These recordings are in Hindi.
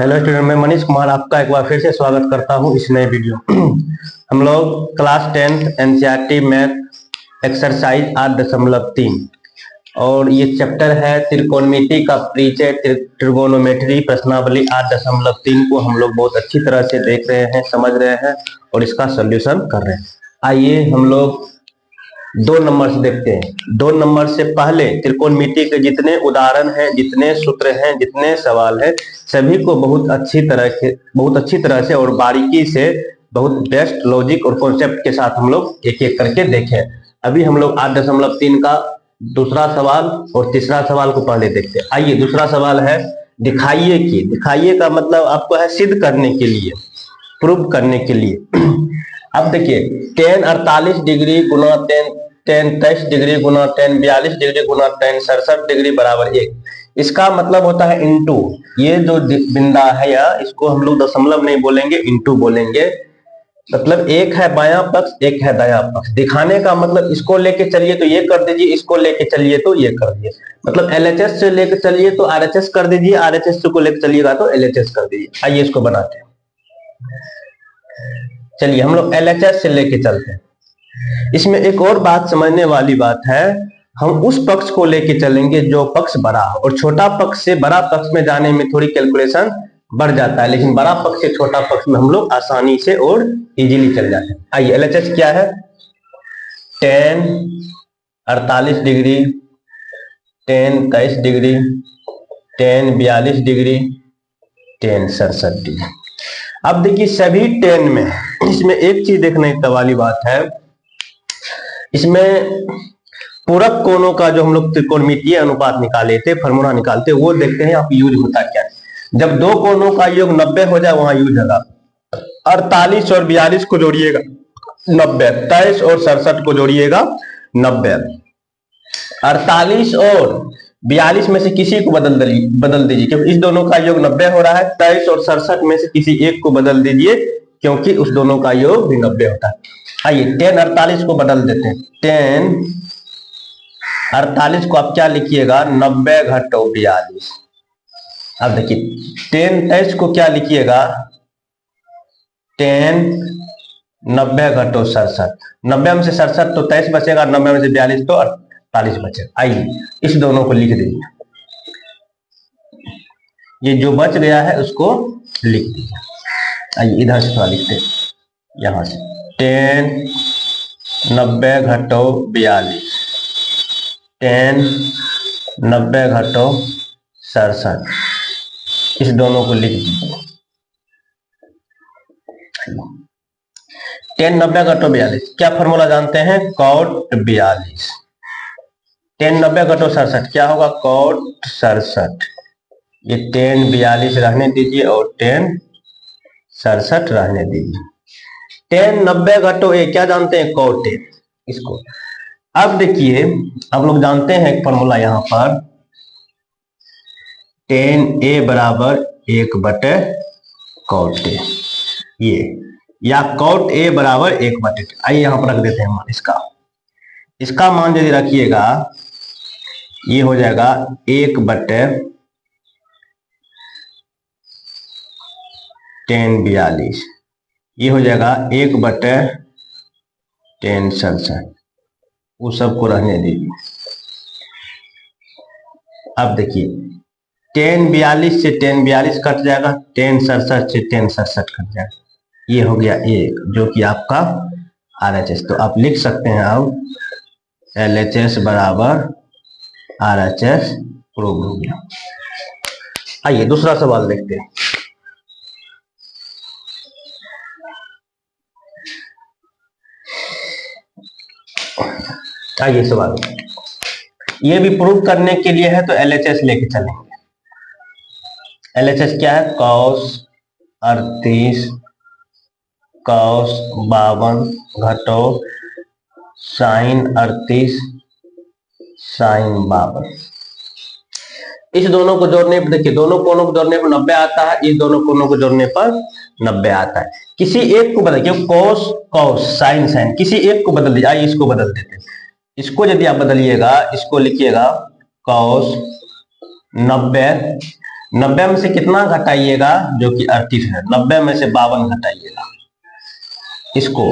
हेलो स्टूडेंट, मैं मनीष कुमार आपका एक बार फिर से स्वागत करता हूं इस नए वीडियो। हम लोग class 10th NCERT math exercise 8.3 और ये चैप्टर है त्रिकोणमिति का परिचय, ट्रिगोनोमेट्री प्रश्नावली 8.3 को हम लोग बहुत अच्छी तरह से देख रहे हैं, समझ रहे हैं और इसका सोल्यूशन कर रहे हैं। आइए हम लोग 2 नंबर से देखते हैं। 2 नंबर से पहले त्रिकोणमिति के जितने उदाहरण हैं, जितने सूत्र हैं, जितने सवाल हैं, सभी को बहुत अच्छी तरह से और बारीकी से, बहुत बेस्ट लॉजिक और कॉन्सेप्ट के साथ हम लोग एक एक करके देखें। अभी हम लोग 8.3 का दूसरा सवाल और तीसरा सवाल को पहले देखते हैं। आइए, दूसरा सवाल है दिखाइए कि। दिखाइए का मतलब आपको है सिद्ध करने के लिए, प्रूव करने के लिए। अब देखिए, tan 48 डिग्री गुना tan 23 डिग्री गुना tan 42 डिग्री गुना tan 67 डिग्री बराबर 1। इसका मतलब होता है इंटू। ये जो बिंदा है या इसको हम लोग दशमलव नहीं बोलेंगे, इंटू बोलेंगे। मतलब एक है बायां पक्ष, एक है दायां पक्ष। दिखाने का मतलब इसको लेके चलिए तो ये कर दीजिए, इसको लेके चलिए तो ये कर दीजिए। मतलब एलएचएस से लेके चलिए तो आरएचएस कर दीजिए, आरएचएस को लेके चलिएगा तो एलएचएस कर दीजिए। आइए इसको बनाते हैं। चलिए हम लोग एलएचएस से लेके चलते हैं। इसमें एक और बात समझने वाली बात है, हम उस पक्ष को लेके चलेंगे जो पक्ष बड़ा हो, और छोटा पक्ष से बड़ा पक्ष में जाने में थोड़ी कैलकुलेशन बढ़ जाता है, लेकिन बड़ा पक्ष से छोटा पक्ष में हम लोग आसानी से और इजीली चल जाते हैं। आइए, एलएचएस क्या है? tan 48 degree, tan 23 degree, tan 42 degree, tan 67 degree. अब देखिए सभी 10 में इसमें एक चीज देखने वाली बात है, इसमें पूरक कोणों का जो हम लोग त्रिकोणमितीय अनुपात निकाले थे, फॉर्मूला निकालते, वो देखते हैं आप यूज होता क्या है। जब 2 कोणों का योग 90 हो जाए वहां यूज होगा 48 और 42 को जोड़िएगा 90, 23 और 67 को जोड़िएगा 90। 48 और 42 में से किसी को बदल दीजिए क्योंकि इस दोनों का योग 90 हो रहा है। 23 और 67 में से किसी एक को बदल दीजिए क्योंकि उस दोनों का योग भी 90 होता है। आइए tan 48 को बदल देते हैं। tan 48 को आप क्या लिखिएगा? 90 घटो 42। अब देखिए tan 23 को क्या लिखिएगा? tan 90 घटो 67। 90 में से 67 तो 23 बचेगा, 90 में से 42 तो 48 बचेगा। आइए इस दोनों को लिख दीजिए। ये जो बच गया है उसको लिख दीजिए। आइए इधर से थोड़ा लिखते हैं, यहां से tan 90 घटो 42, tan 90 घटो 67, इस दोनों को लिख दीजिए। tan 90 घटो 42 क्या फॉर्मूला जानते हैं? cot 42। tan 90 घटो 67 क्या होगा? cot 67। ये tan 42 रहने दीजिए और tan 67 रहने दीजिए। tan 90 घटो a क्या जानते हैं? cot a। इसको अब देखिए, आप लोग जानते हैं एक फॉर्मूला यहाँ पर, tan a बराबर 1/cot a, ये या cot a बराबर 1/। आइए यहाँ पर रख देते हैं मान। इसका मान यदि रखिएगा ये हो जाएगा 1/tan 42, ये हो जाएगा 1/tan 67। वो सबको रहने दीजिए। अब देखिए tan 42 से tan 42 कट जाएगा, tan 67 से tan 67 कट जाएगा, ये हो गया 1 जो कि आपका RHS। तो आप लिख सकते हैं अब LHS बराबर RHS प्रूव हो गया। आइए दूसरा सवाल देखते हैं। आइए सवाल, ये भी प्रूव करने के लिए है तो LHS लेके चलेंगे। LHS क्या है? cos 38 cos 52 घटो sin 38 sin 52। इस दोनों को जोड़ने पर देखिए, दोनों कोणों को जोड़ने पर 90 आता है, इस दोनों कोणों को जोड़ने पर 90 आता है। किसी एक को बदल, क्यों cos cos sin sin, किसी एक को बदल दीजिए। आइए इसको बदल देते हैं। इसको यदि आप बदलिएगा, इसको लिखिएगा cos 90 90 में से कितना घटाइएगा, जो कि 38 है, 90 में से 52 घटाइएगा। इसको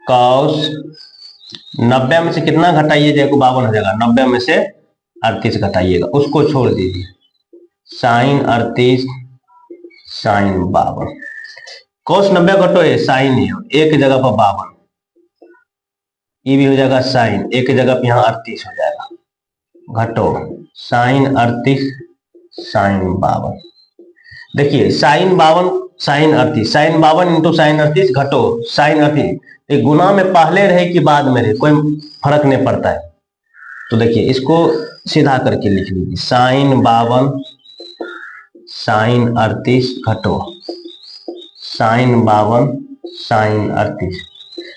cos 90 में से कितना घटाइए, देखो 52 हो जाएगा, 90 में से 38 घटाइएगा, उसको छोड़ दीजिए, sin 38 sin 52, cos 90 घटो है साइन है, एक की जगह पर 52, ये भी हो जाएगा साइन, एक की जगह पर यहाँ 38 हो जाएगा, घटो साइन 38 साइन 52। देखिए sine 52 sine 38, sine 52 into sine 38 घटो साइन 38, एक गुना में पहले रहे कि बाद में रहे कोई फर्क नहीं पड़ता है। तो देखिए इसको सीधा करके लिख लीजिए, साइन 52 साइन 38 घटो साइन 52 साइन 38।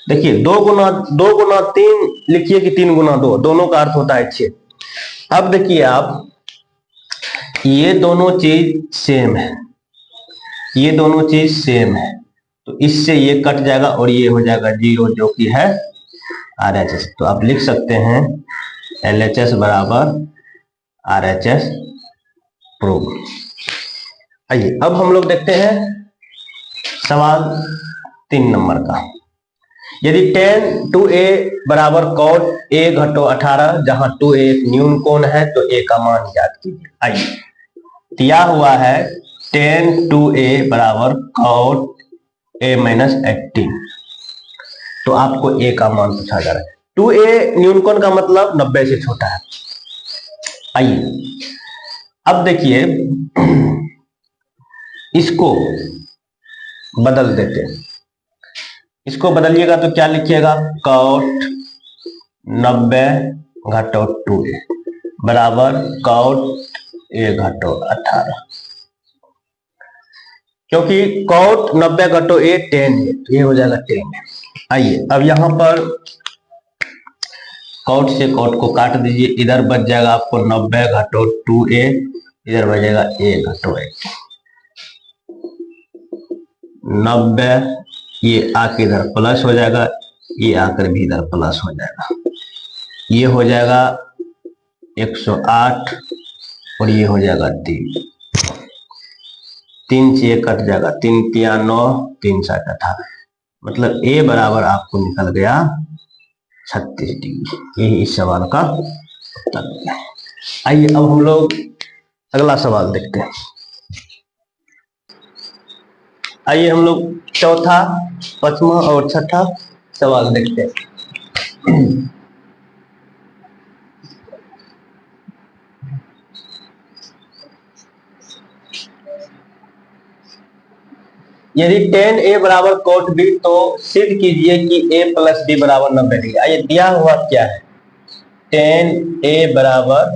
देखिए 2 गुना 3 लिखिए कि 3 गुना 2, दोनों का अर्थ होता है 6। अब देखिए आप, ये दोनों चीज सेम है, ये दोनों चीज सेम है, तो इससे ये कट जाएगा और ये हो जाएगा 0, जो कि है RHS। तो आप लिख सकते हैं LHS बराबर RHS प्रूव। आइए अब हम लोग देखते हैं सवाल 3 नंबर का। यदि tan 2a बराबर cot a घटो 18, जहां 2a एक न्यून कोण है, तो a का मान ज्ञात कीजिए। आइए दिया हुआ है tan 2a बराबर cot a माइनस 18, तो आपको a का मान पूछा जा रहा है। 2a न्यून कोण का मतलब 90 से छोटा है। आइए अब देखिए इसको बदल देते हैं, इसको बदलिएगा तो क्या लिखिएगा, cot 90 घटो 2a बराबर cot a घटो 18, क्योंकि cot 90 घटो a 10 है, तो ये हो जाएगा 10। आइए अब यहां पर cot से cot को काट दीजिए, इधर बच जाएगा आपको 90 घटो 2a, इधर बचेगा a घटो 8, 90 ये आके इधर प्लस हो जाएगा, ये आकर भी इधर प्लस हो जाएगा, ये हो जाएगा 108 और ये हो जाएगा 3, 3 से कट जाएगा, 3 तिया 9, 3 7 18, मतलब a बराबर आपको निकल गया 36 डिग्री। यही इस सवाल का उत्तर है। आइए अब हम लोग अगला सवाल देखते हैं। आइए हम लोग चौथा, पांचवा और छठा सवाल देखते हैं। यदि tan a बराबर cot b, तो सिद्ध कीजिए कि a प्लस b बराबर 90 डिग्री। आइए दिया हुआ क्या है, tan a बराबर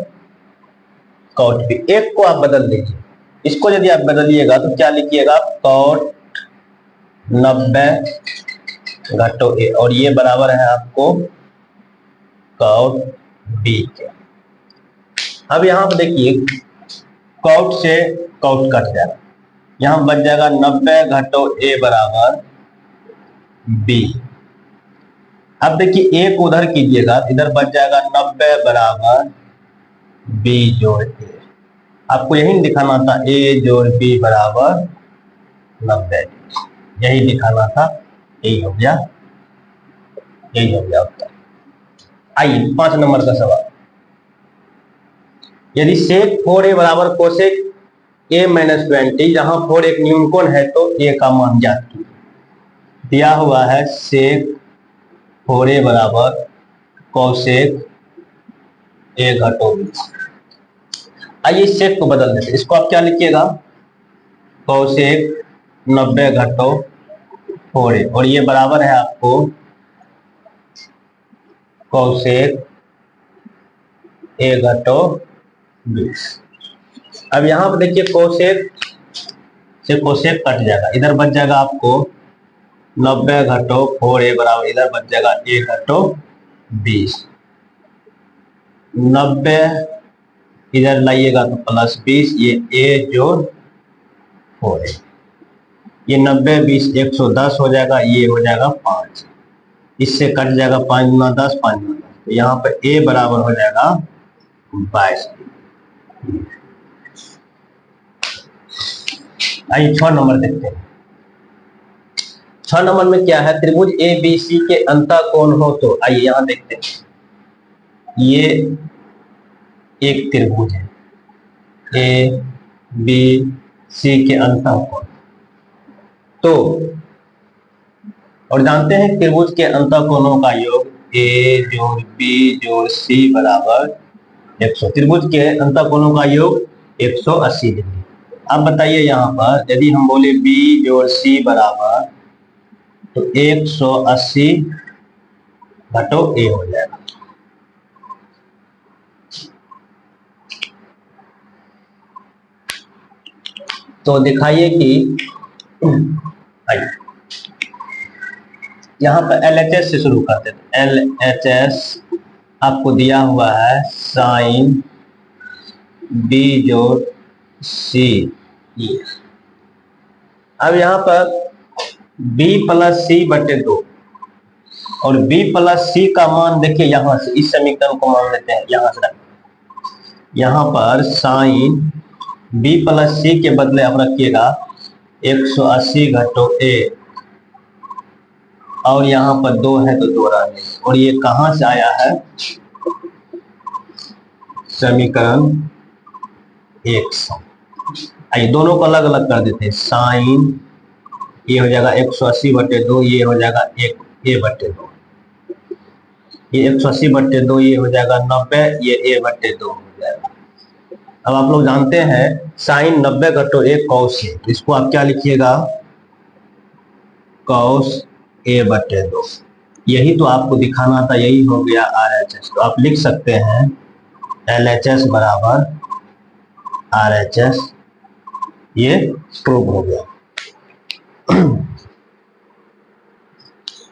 cot b, एक को आप बदल दीजिए, इसको यदि आप बदलिएगा तो क्या लिखिएगा, cot 90 घटो a, और ये बराबर है आपको cot b के। अब यहां पर देखिए cot से cot कट जाएगा, यहां बच जाएगा 90 घटो a बराबर b। अब देखिए a को उधर कीजिएगा, इधर बच जाएगा 90 बराबर b जोड़ a। आपको यही दिखाना था a जोड़ b बराबर 90, यही दिखाना था, यही हो गया, यही हो गया उत्तर। आइए 5 नंबर का सवाल। यदि sec 4a बराबर cosec a माइनस 20, जहां 4 एक न्यून कोण है, तो a का मान ज्ञात कीजिए। दिया हुआ है sec 4a बराबर cosec a घटो b। आइए sec को बदल देते, इसको आप क्या लिखिएगा, cosec 90 घटो 4a, और ये बराबर है आपको cosec a घटो 20। अब यहां पर देखिए cosec से cosec कट जाएगा, इधर बच जाएगा आपको 90 घटो 4a बराबर, इधर बच जाएगा a घटो 20, 90 इधर लाइएगा तो प्लस 20, ये a जोड़ 4a, ये 90 20 110 हो जाएगा, ये हो जाएगा 5, इससे कट जाएगा 5 गुना 10 5 गुना 10, तो यहाँ पर a बराबर हो जाएगा 22। आइए 6 नंबर देखते हैं। 6 नंबर में क्या है, त्रिभुज ए बी सी के अंतःकोण हो तो। आइए यहां देखते हैं, ये एक त्रिभुज है ए बी सी के अंतःकोण तो, और जानते हैं त्रिभुज के अंतःकोणों का योग ए जोड़ बी जोड़ सी बराबर 100। त्रिभुज के अंतःकोणों का योग 180 डिग्री। अब बताइए यहाँ पर यदि हम बोले बी जोड़ सी बराबर, तो 180 घटो ए हो जाएगा। तो दिखाइए कि यहाँ पर LHS से शुरू करते हैं। LHS आपको दिया हुआ है साइन बी जोड़ सी। अब यहाँ पर b प्लस सी बटे 2 और b प्लस सी का मान देखिए, यहां से इस समीकरण को मान लेते हैं, यहां से यहाँ पर साइन b प्लस सी के बदले आप रखिएगा 180 घटो a, और यहाँ पर 2 है तो 2 रहने, और ये कहां से आया है, समीकरण 1 से। आइए दोनों को अलग अलग कर देते हैं। साइन ये हो जाएगा 180 बटे 2, ये हो जाएगा 1 a बटे 2, ये 180 बटे 2 ये हो जाएगा 90, ये a बटे 2 हो जाएगा। अब आप लोग जानते हैं साइन 90 घटो 1 कॉस ए, इसको आप क्या लिखिएगा, कॉस ए बटे 2। यही तो आपको दिखाना था, यही हो गया RHS। तो आप लिख सकते हैं LHS बराबर RHS, ये प्रूव हो गया।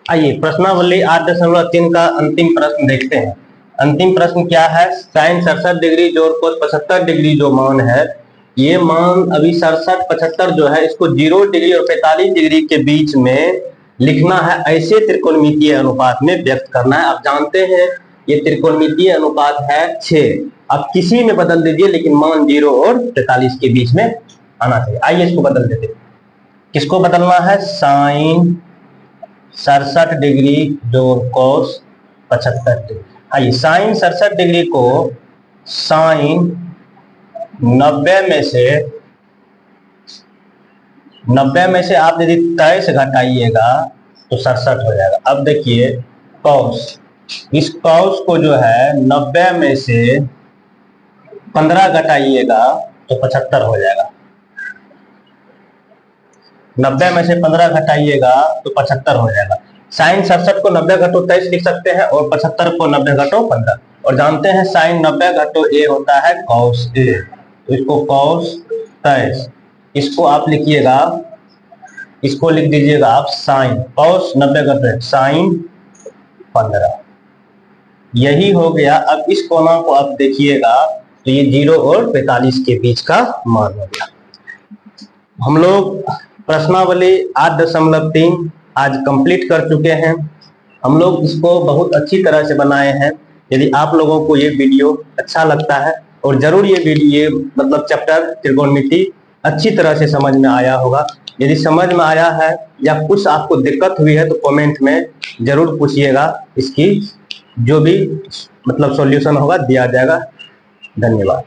आइए प्रश्नावली 8.3 का अंतिम प्रश्न देखते हैं। अंतिम प्रश्न क्या है, साइन 67 डिग्री जोड़ कोस 75 डिग्री जो मान है, ये मान अभी 67 75 जो है, इसको 0 डिग्री और 45 डिग्री के बीच में लिखना है, ऐसे त्रिकोणमितीय अनुपात में व्यक्त करना है। आप जानते हैं ये त्रिकोणमितीय अनुपात है 6, आप किसी में बदल दीजिए लेकिन मान 0 और 45 के बीच में आना चाहिए। आइए इसको बदल देते हैं। किसको बदलना है, साइन 67 डिग्री जोड़ कोस 75 डिग्री। आइए साइन 67 डिग्री को साइन 90 में से आप यदि 23 घटाइएगा तो 67 हो जाएगा। अब देखिए कॉस, इस कॉस को जो है 90 में से 15 घटाइएगा तो 75 हो जाएगा। 90 में से 15 घटाइएगा तो 75 हो जाएगा। साइन 67 को 90 घटो 23 लिख सकते हैं और 75 को 90 घटो 15, और जानते हैं साइन 90 घटो ए होता है कॉस ए, तो इसको कॉस 23, इसको आप लिखिएगा, इसको लिख दीजिएगा आप साइन कॉस 90 घटो साइन 15। यही हो गया। अब इस कोना को आप देखिएगा तो ये 0 और 45 के बीच का मान हो गया। हम लोग प्रश्नावली 8.3 आज कंप्लीट कर चुके हैं। हम लोग इसको बहुत अच्छी तरह से बनाए हैं। यदि आप लोगों को ये वीडियो अच्छा लगता है, और जरूर ये वीडियो मतलब चैप्टर त्रिकोणमिति अच्छी तरह से समझ में आया होगा। यदि समझ में आया है या कुछ आपको दिक्कत हुई है तो कमेंट में जरूर पूछिएगा, इसकी जो भी मतलब सॉल्यूशन होगा दिया जाएगा। धन्यवाद।